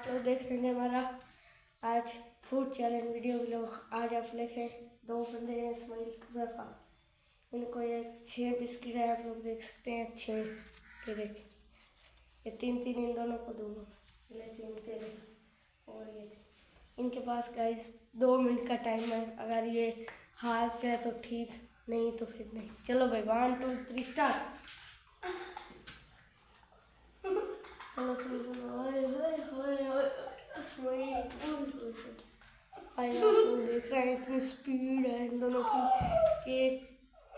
आप लोग देख रहे हैं हमारा आज फूड चैलेंज वीडियो व्लॉग। आज आप देखें 2 बंदे हैं, इस्माइल हुज़ैफा। इनको ये 6 बिस्किट है, आप लोग देख सकते हैं 6। ये देखें, ये 3-3 इन दोनों को दूंगा। ये 3 तेरे और ये इनके पास गाइस 2 मिनट का टाइम है। अगर ये हारते हैं तो ठीक, नहीं तो फिर नहीं। चलो भाई 1 2 3 स्टार्ट। चलो देख रहे हैं इतनी स्पीड है इन दोनों की कि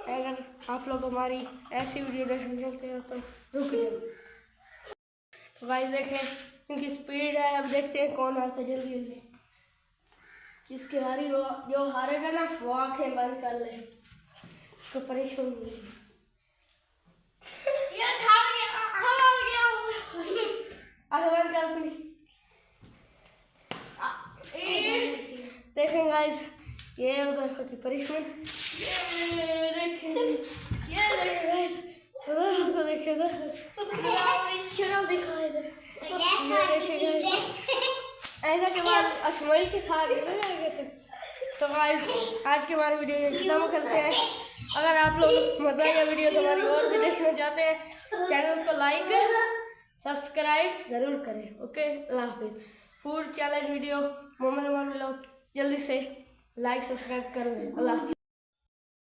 अगर आप लोग हमारी ऐसी वीडियो देखने चलते हो तो रुक जाओ। तो भाई देखें इनकी स्पीड है। अब देखते हैं कौन आता है जल्दी जल्दी। जिसकी हारी वो, जो हारेगा ना वो आंखें बंद कर ले, उसको परेशान नहीं। देखें गाइस, ये उधर की पनिशमेंट। ये देखें गाइस, उधर देखें, दिखा इधर। ऐसा के बाद इस्माइल के साथ तो गाइस आज के हमारी वीडियो खत्म करते हैं। अगर आप लोग मजा आया वीडियो तो हमारी और भी देखना चाहते हैं, चैनल को लाइक सब्सक्राइब ज़रूर करें। ओके, अल्लाह हाफिज़। Food challenge video Mohammad vlog जल्दी से लाइक सब्सक्राइब कर लें। अल्लाह हाफिज़।